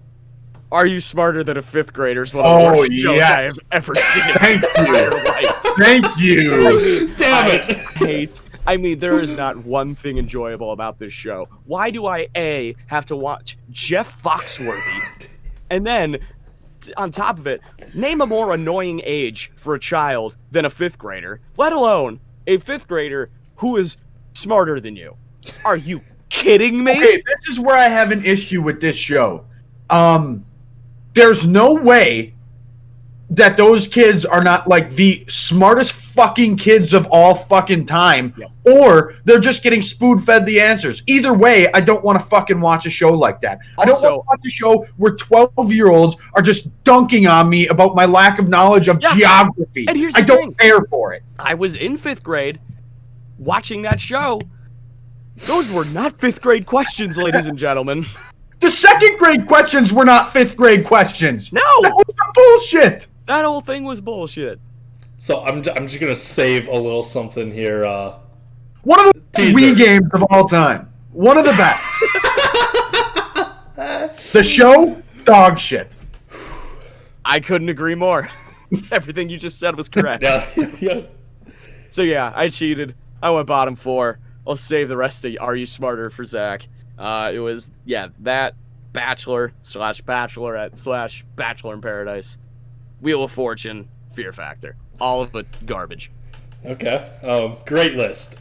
Are you smarter than a 5th grader? Is one of the worst shows I have ever seen in my entire life. Thank you. Damn it. I mean, there is not one thing enjoyable about this show. Why do I, A, have to watch Jeff Foxworthy, and then, on top of it, name a more annoying age for a child than a 5th grader, let alone a 5th grader who is smarter than you? Are you kidding me? Okay, this is where I have an issue with this show. There's no way that those kids are not like the smartest fucking kids of all fucking time, or they're just getting spoon-fed the answers. Either way, I don't want to fucking watch a show like that. I don't want to watch a show where 12-year-olds are just dunking on me about my lack of knowledge of geography. And here's I don't care for it. I was in 5th grade watching that show. Those were not 5th grade questions, ladies and gentlemen. The 2nd grade questions were not 5th grade questions. No! That was some bullshit. That whole thing was bullshit. So I'm just gonna save a little something here. One of the Wii games of all time. One of the best. The show, dog shit. I couldn't agree more. Everything you just said was correct. Yeah. So yeah, I cheated. I went bottom 4. I'll save the rest of Are You Smarter for Zach. It was, that Bachelor / Bachelorette / Bachelor in Paradise, Wheel of Fortune, Fear Factor. All of it garbage. Okay. Great list.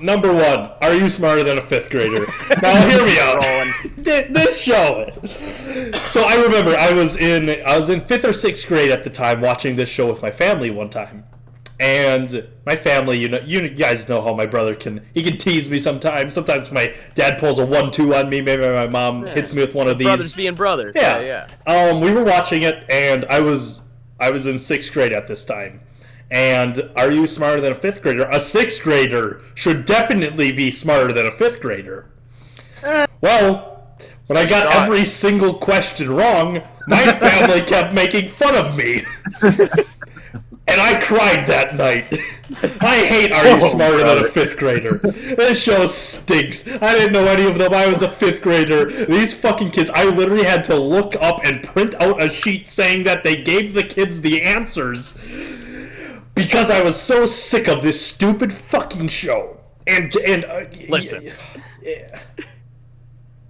Number 1, are you smarter than a 5th grader? Now hear me out. This show. So I remember I was in 5th or 6th grade at the time watching this show with my family one time. And my family, you guys know how my brother can tease me sometimes. Sometimes my dad pulls a 1-2 on me. Maybe my mom hits me with one of these. Brothers being brothers. Yeah. We were watching it, and I was in 6th grade at this time. And are you smarter than a 5th grader? A 6th grader should definitely be smarter than a 5th grader. Well, when I got every single question wrong, my family kept making fun of me. And I cried that night. I hate Are You Smarter Than a 5th Grader. This show stinks. I didn't know any of them. I was a 5th grader. These fucking kids, I literally had to look up and print out a sheet saying that they gave the kids the answers because I was so sick of this stupid fucking show. And listen,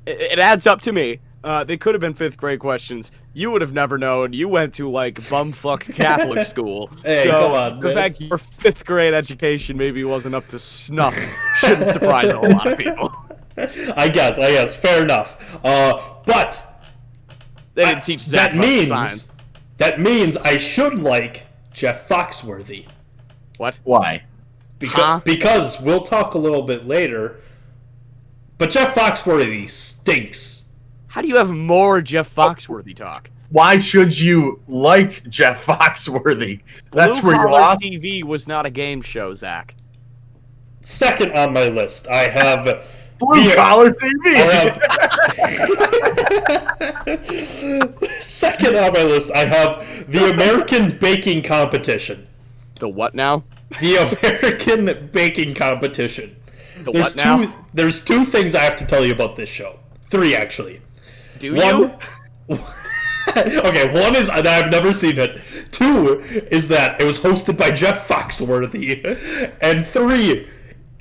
it adds up to me. They could have been 5th grade questions. You would have never known. You went to like bumfuck Catholic school. Hey, so come on, the fact your 5th grade education maybe wasn't up to snuff shouldn't surprise a whole lot of people. I guess, fair enough. But They didn't teach Zach about science. That means I should like Jeff Foxworthy. What? Why? Because we'll talk a little bit later, but Jeff Foxworthy stinks. How do you have more Jeff Foxworthy talk? Why should you like Jeff Foxworthy? That's where you're lost. TV was not a game show, Zach. Second on my list, I have Blue Collar TV. Second on my list, I have the American Baking Competition. The what now? The American Baking Competition. What now? There's two things I have to tell you about this show. Three, actually. Do you? Okay, one is that I've never seen it. Two is that it was hosted by Jeff Foxworthy. And three,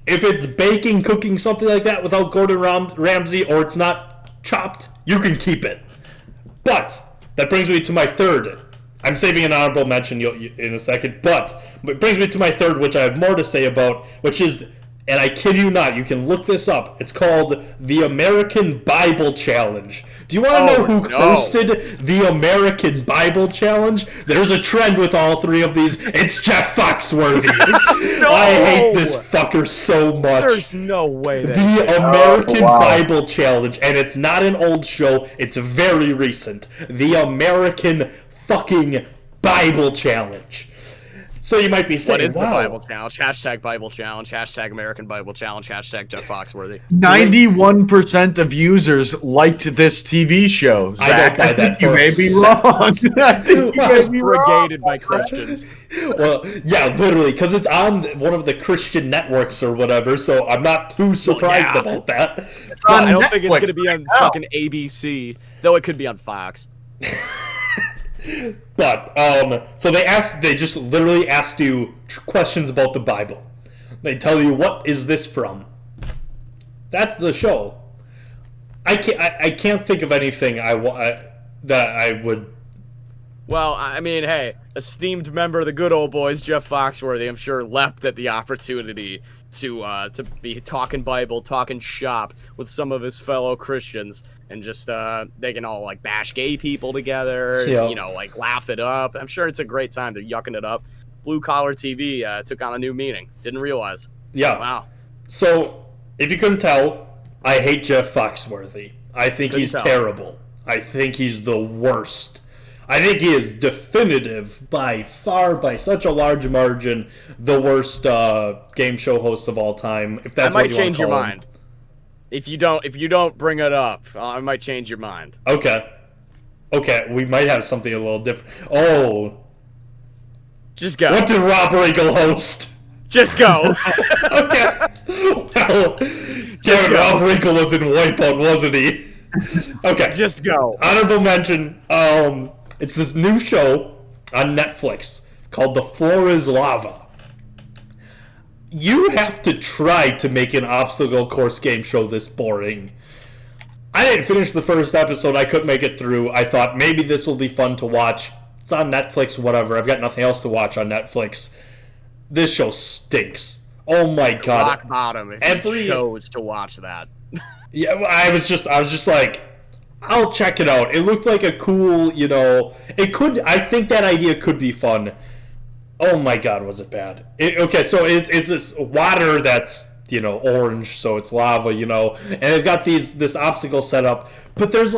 if it's baking, cooking, something like that without Gordon Ramsay, or it's not chopped, you can keep it. But that brings me to my third. I'm saving an honorable mention in a second, but it brings me to my third, which I have more to say about, which is, and I kid you not, you can look this up. It's called the American Bible Challenge. Do you want to know who hosted the American Bible Challenge? There's a trend with all three of these. It's Jeff Foxworthy. No! I hate this fucker so much. There's no way that The American Bible Challenge, and it's not an old show. It's very recent. The American fucking Bible Challenge. So you might be saying, what is the Bible Challenge? Hashtag Bible Challenge. Hashtag American Bible Challenge. Hashtag Jeff Foxworthy. 91% of users liked this TV show. Zach, I don't buy that. You may be wrong. I think you may be Brigaded by Christians. Well, yeah, literally, because it's on one of the Christian networks or whatever, so I'm not too surprised about that. I don't think it's going to be on fucking ABC, though it could be on Fox. But so they just literally asked you questions about the Bible. They tell you, what is this from? That's the show. I can't think of anything that I would. Well, I mean, hey, esteemed member of the good old boys, Jeff Foxworthy, I'm sure leapt at the opportunity to be talking Bible, talking shop with some of his fellow Christians, and just they can all like bash gay people together, yeah. You know, like laugh it up. I'm sure it's a great time. They're yucking it up. Blue Collar TV took on a new meaning. Didn't realize. Yeah. Wow. So, if you couldn't tell, I hate Jeff Foxworthy. I think he's terrible. I think he's the worst. I think he is definitive by far, by such a large margin, the worst game show host of all time. If that's I might what you change your want to call mind. If you don't bring it up, I might change your mind. Okay, we might have something a little different. Oh, just go. What did Rob Riggle host? Just go. Okay. Well, damn, Rob Riggle was in Wipeout, wasn't he? Okay. Just go. Honorable mention. It's this new show on Netflix called The Floor is Lava. You have to try to make an obstacle course game show this boring. I didn't finish the first episode. I couldn't make it through. I thought maybe this will be fun to watch. It's on Netflix, whatever. I've got nothing else to watch on Netflix. This show stinks. Oh my god. Rock bottom if you chose to watch that. Yeah, I was just like, I'll check it out. It looked like a cool, I think that idea could be fun. Oh my god, was it bad. So it's this water that's, orange, so it's lava, and they've got this obstacle set up, but there's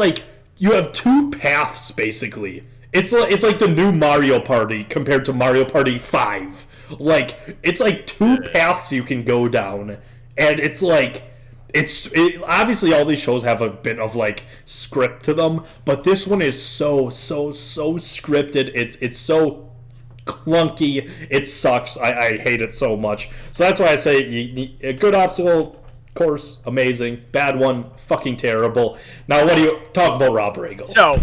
you have two paths, basically. It's like the new Mario Party compared to Mario Party 5. It's two paths you can go down, and it's obviously all these shows have a bit of script to them, but this one is so scripted. It's so clunky. It sucks. I hate it so much. So that's why I say a good obstacle course, amazing. Bad one, fucking terrible. Now, what do you talk about, Rob Riggle? So,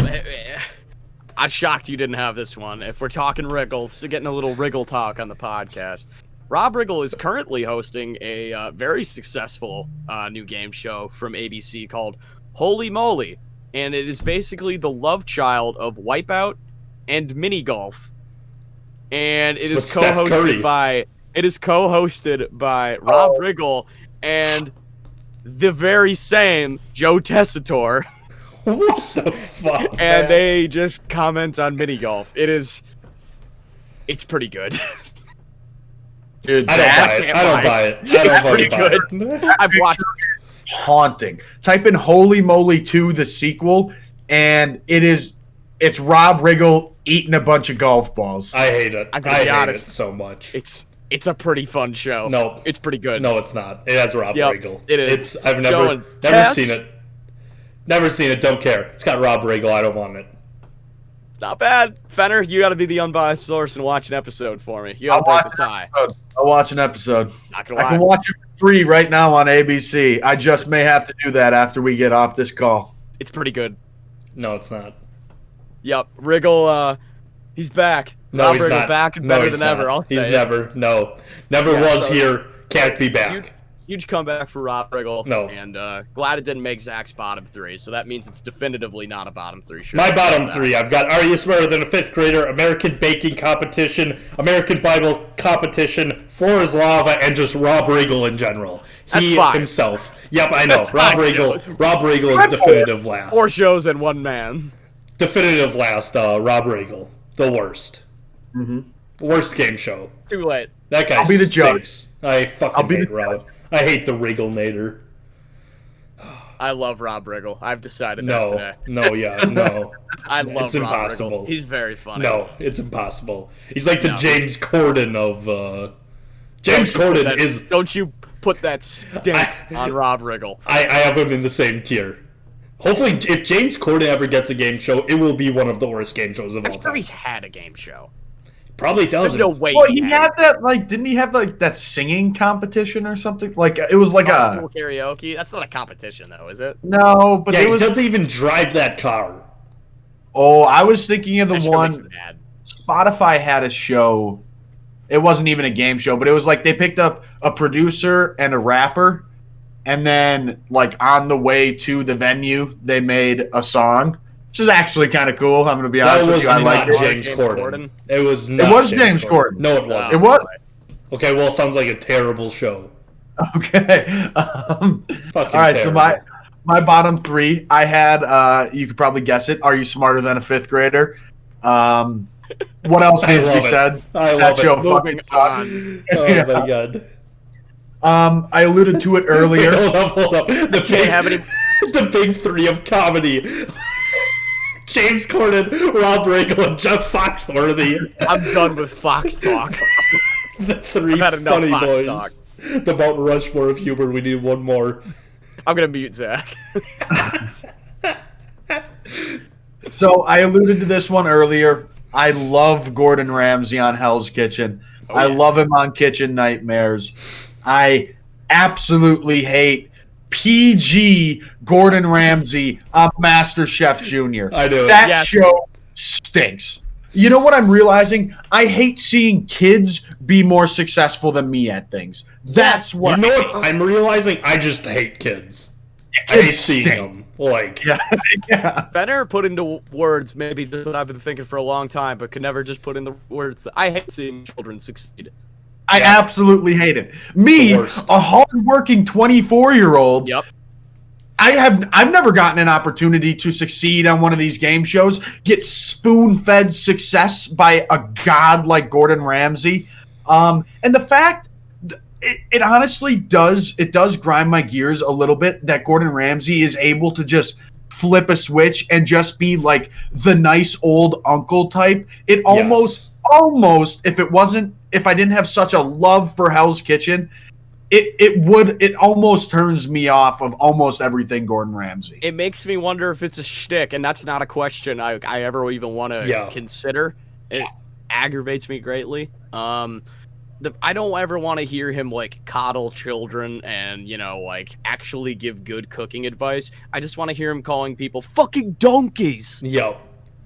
I'm shocked you didn't have this one. If we're talking Riggle, so getting a little Riggle talk on the podcast. Rob Riggle is currently hosting a very successful new game show from ABC called Holy Moly, and it is basically the love child of Wipeout and Mini Golf. And it is co-hosted by Rob Riggle and the very same Joe Tessitore. What the fuck? And man? they just comment on mini golf. It's pretty good. Dude, I that's don't buy it. I don't pretty fucking buy it. I've watched. haunting. Type in Holy Moly 2, the sequel, and it's Rob Riggle eating a bunch of golf balls. I hate it. I'm gonna I be hate honest. it so much. It's a pretty fun show. No. It's pretty good. No, it's not. It has Rob Yep, Riggle. it is. I've Joe never and seen it. Never seen it. Don't care. It's got Rob Riggle. I don't want it. It's not bad. Fenner, you got to be the unbiased source and watch an episode for me. You got to break the tie. I'll watch an episode. Not gonna I lie. can watch it for free right now on ABC. I just may have to do that after we get off this call. It's pretty good. No, it's not. Yep. Riggle, he's back. No, Rob he's Riggle not. back and No, better he's than ever. not. I'll He's say it. never. No. Never Yeah, was so- here. Can't be back. Huge comeback for Rob Riggle. No. And glad it didn't make Zach's bottom 3, so that means it's definitively not a bottom 3 show. My bottom 3, I've got Are You Smarter Than a Fifth Grader, American Baking Competition, American Bible Competition, Floor is Lava, and just Rob Riggle in general. That's He fine. himself. Yep, I know. That's Rob fine, Riggle. Joe. Rob Riggle is definitive last. 4 shows and 1 man. Definitive last, Rob Riggle. The worst. Mm-hmm. Worst game show. Too late. That guy I'll be the stinks. I fucking I'll be hate the Rob. I hate the Riggle-nator. I love Rob Riggle. I've decided that No. today. No, yeah, no. I love It's Rob impossible. Riggle. He's very funny. No, it's impossible. He's like the No. James Corden of. James Corden is. Don't you put that stink on Rob Riggle. I have him in the same tier. Hopefully, if James Corden ever gets a game show, it will be one of the worst game shows of all I'm sure time. he's had a game show. Probably There's doesn't. no way. Well, he had that, like, didn't he have, like, that singing competition or something? Like, it was like a... karaoke. That's not a competition, though, is it? No, but Yeah, it he was... doesn't even drive that car. Oh, I was thinking of the That show one... makes me mad. Spotify had a show. It wasn't even a game show, but it was like they picked up a producer and a rapper, and then, like, on the way to the venue, they made a song, which is actually kind of cool. I'm going to be honest That with was you. I not like it. James James Corden. Corden? It was not. It was James Corden. No, it wasn't. It was? Okay, well, it sounds like a terrible show. Okay. Fucking All right, so terrible. my bottom 3, I had, you could probably guess it, Are You Smarter Than a Fifth Grader? What else I needs to be love it. said? I That love show it. fucking Moving sucked. on. Oh Yeah. my god. I alluded to it earlier. Hold up. The Can't have any. the big 3 of comedy. James Corden, Rob Riggle, and Jeff Foxworthy. I'm done with Fox talk. The 3 I've had enough funny Fox boys. talk. The Mount Rushmore of humor. We need one more. I'm gonna mute Zach. So I alluded to this one earlier. I love Gordon Ramsay on Hell's Kitchen. I love him on Kitchen Nightmares. I absolutely hate PG Gordon Ramsay on MasterChef Junior. I do. That Yes. show stinks. You know what I'm realizing? I hate seeing kids be more successful than me at things. That's You what know what I'm realizing? I just hate kids. I kids hate seeing stink. them. Like, Yeah. Fenner put into words maybe just what I've been thinking for a long time, but could never just put in the words that I hate seeing children succeed. I absolutely hate it. Me, The worst. a hardworking 24-year-old. Yep. I've never gotten an opportunity to succeed on one of these game shows, get spoon-fed success by a god like Gordon Ramsay. And the fact it honestly does grind my gears a little bit that Gordon Ramsay is able to just flip a switch and just be like the nice old uncle type. It almost if I didn't have such a love for Hell's Kitchen, it almost turns me off of almost everything Gordon Ramsay. It makes me wonder if it's a shtick, and that's not a question I ever even want to consider. It aggravates me greatly. I don't ever want to hear him like coddle children and like actually give good cooking advice. I just want to hear him calling people fucking donkeys. yo.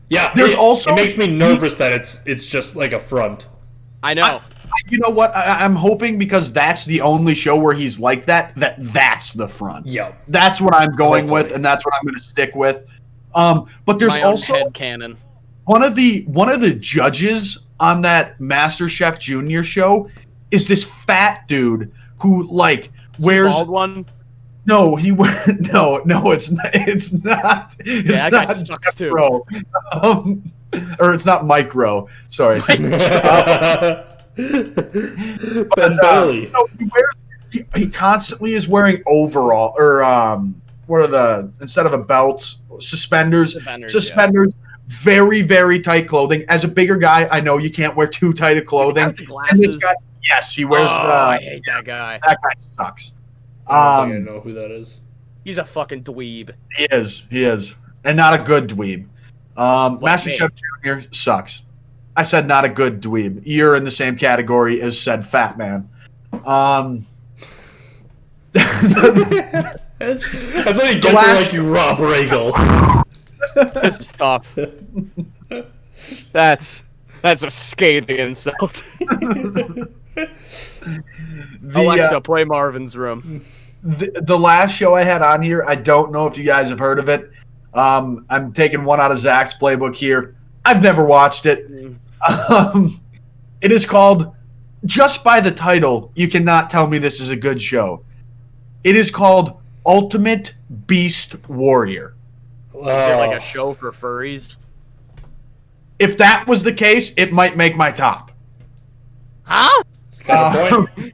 Yeah, There's also- it makes me nervous that it's just like a front. I know. You know what? I'm hoping because that's the only show where he's like that's the front. Yo. That's what I'm going with, Hopefully. and that's what I'm going to stick with. But there's My own also head cannon. one of the judges on that MasterChef Junior show is this fat dude who like wears Bald one. No, no, it's not. It's not. It's that not guy sucks too. Rowe. Or it's not Mike Rowe. Sorry. Ben Bailey. No, he constantly is wearing overall or what are the instead of a belt suspenders. Suspenders. Very, very tight clothing. As a bigger guy, I know you can't wear too tight of clothing. And this guy, yes, he wears. I hate that guy. That guy sucks. I don't think I know who that is. He's a fucking dweeb. He is, and not a good dweeb. Master Chef Jr. sucks. I said not a good dweeb. You're in the same category as said fat man. That's what you get for like you Rob Riggle. This is tough. That's a scathing insult. Alexa, play Marvin's Room. The last show I had on here, I don't know if you guys have heard of it. I'm taking one out of Zach's playbook here. I've never watched it. It is called, just by the title, you cannot tell me this is a good show. It is called Ultimate Beast Warrior. Is it like a show for furries? If that was the case, it might make my top. Huh? It's got a point.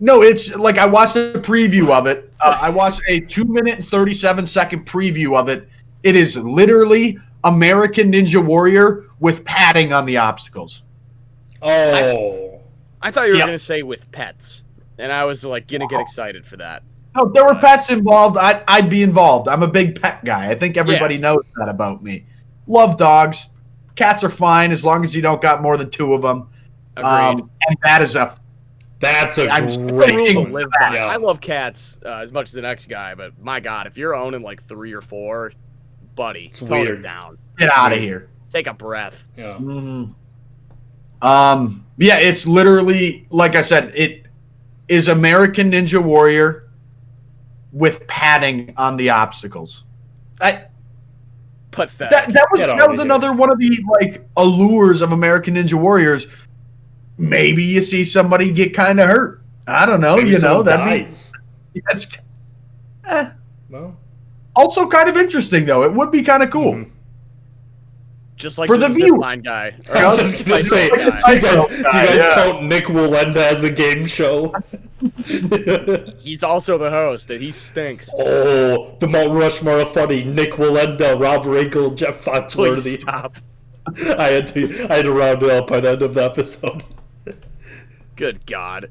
No, it's like I watched a preview of it. I watched a 2-minute and 37-second preview of it. It is literally American Ninja Warrior with padding on the obstacles. Oh. I thought you were going to say with pets. And I was like going to get excited for that. No, if there were pets involved, I'd be involved. I'm a big pet guy. I think everybody knows that about me. Love dogs. Cats are fine as long as you don't got more than 2 of them. Agreed. And that's a great rule to live by. Yeah. I love cats as much as the next guy, but my God, if you're owning like 3 or 4, buddy, it's tone weird. it down. Get out of here. Take a breath. Yeah. Mm-hmm. Yeah, it's literally, like I said, it is American Ninja Warrior with padding on the obstacles. Pathetic. That was another one of the like allures of American Ninja Warriors. Maybe you see somebody get kind of hurt. I don't know. Maybe That'd be that's No. also kind of interesting though. It would be kind of cool. Mm-hmm. Just like for the view. zipline guy. I was just gonna say, do you guys count Nick Willenda as a game show? He's also the host, and he stinks. Oh, the Mount Rushmore of funny. Nick Willenda, Rob Riggle, Jeff Foxworthy. Please stop. I had to round it up by the end of the episode. Good God.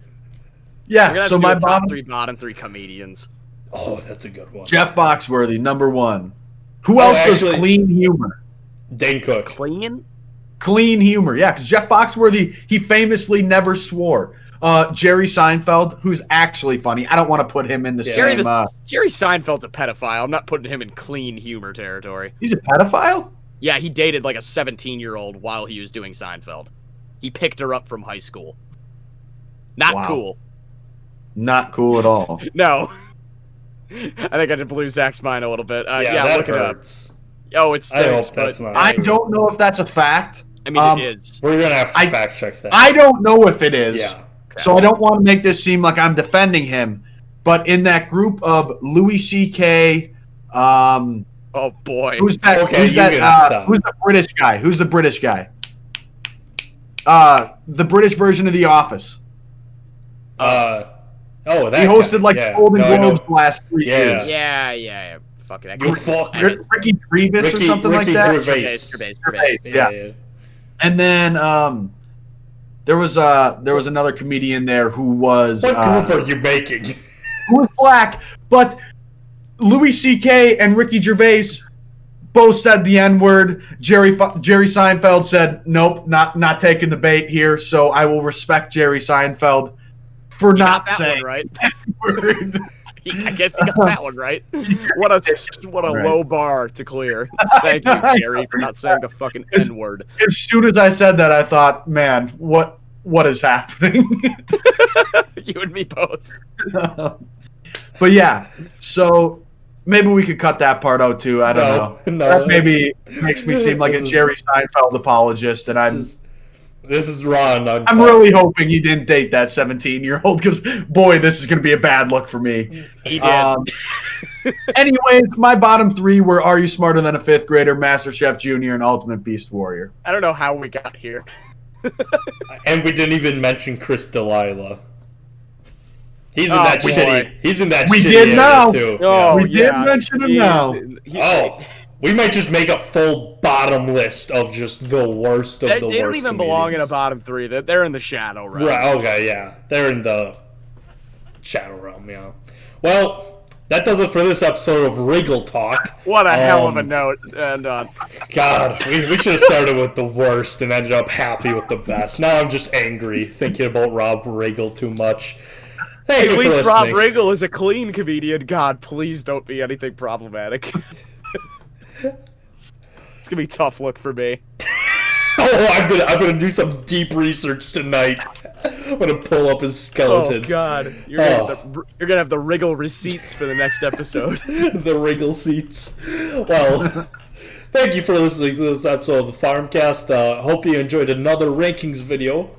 Yeah, so my bottom 3 comedians. Oh, that's a good one. Jeff Foxworthy, number 1. Who else does clean humor? Dane Cook. Clean humor, yeah, because Jeff Foxworthy, he famously never swore. Jerry Seinfeld, who's actually funny. I don't want to put him in the same... Jerry Seinfeld's a pedophile. I'm not putting him in clean humor territory. He's a pedophile? Yeah, he dated like a 17-year-old while he was doing Seinfeld. He picked her up from high school. Not cool. Not cool at all. No. I think I just blew Zach's mind a little bit. that look hurts. it up. Oh, it stinks. I hope that's not. I don't know if that's a fact. I mean, it is. We're gonna have to fact check that. I don't know if it is. Yeah. So I don't want to make this seem like I'm defending him, but in that group of Louis C.K. Oh boy. Who's that? Okay, who's the British guy? Who's the British guy? The British version of The Office. He hosted Golden Globes the last 3 years. Yeah. Fucking Ricky Gervais or something like that. Gervais. Yeah. And then there was another comedian there who was What group are you making? Who was black, but Louis C.K. and Ricky Gervais both said the N-word. Jerry Seinfeld said, "Nope, not taking the bait here." So I will respect Jerry Seinfeld for not saying right. N-word. I guess he got that one right. What a low bar to clear. Thank you, Jerry, for not saying the fucking N-word. As soon as I said that, I thought, man, what is happening? You and me both. But yeah, so maybe we could cut that part out too. I don't know. No, that maybe makes me seem like a Jerry Seinfeld apologist, and This is raw and uncut. I'm really hoping he didn't date that 17-year-old because, boy, this is going to be a bad look for me. He did. Anyways, my bottom three were Are You Smarter Than a Fifth Grader, MasterChef Junior, and Ultimate Beast Warrior. I don't know how we got here. And we didn't even mention Chris Delilah. He's in Oh, that boy. shitty. He's in that We shitty did area now. too. Oh, We did mention him now. Oh, we might just make a full bottom list of just the worst of They the worst. don't even belong in a comedians. bottom three. They're in the shadow realm. Right, okay, yeah. They're in the shadow realm, yeah. Well, that does it for this episode of Wriggle Talk. What a hell of a note to end on. God, we should have started with the worst and ended up happy with the best. Now I'm just angry thinking about Rob Riggle too much. Thank you At for least Rob listening. Riggle is a clean comedian. God, please don't be anything problematic. It's gonna be a tough look for me. Oh, I'm gonna do some deep research tonight. I'm gonna pull up his skeletons. Oh God, you're gonna have the Riggle receipts for the next episode. The Wriggle seats. Well, thank you for listening to this episode of the Farmcast. Hope you enjoyed another rankings video.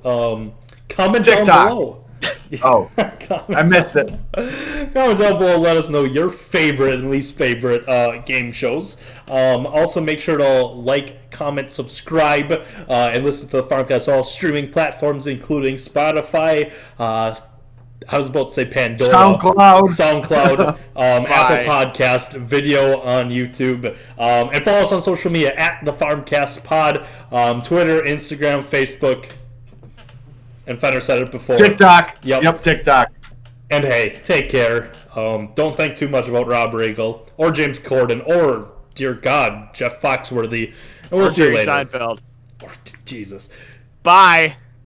Comment down TikTok. below. Oh, I missed it. Comment down below and let us know your favorite and least favorite game shows. Also, make sure to like, comment, subscribe, and listen to the Farmcast on all streaming platforms, including Spotify. I was about to say Pandora. SoundCloud, Apple Podcast, video on YouTube. And follow us on social media at the Farmcast Pod. Twitter, Instagram, Facebook. And Fenner said it before. TikTok. Yep. TikTok. And hey, take care. Don't think too much about Rob Riggle or James Corden or, dear God, Jeff Foxworthy. And we'll see you Jerry later. Seinfeld. Jesus. Bye.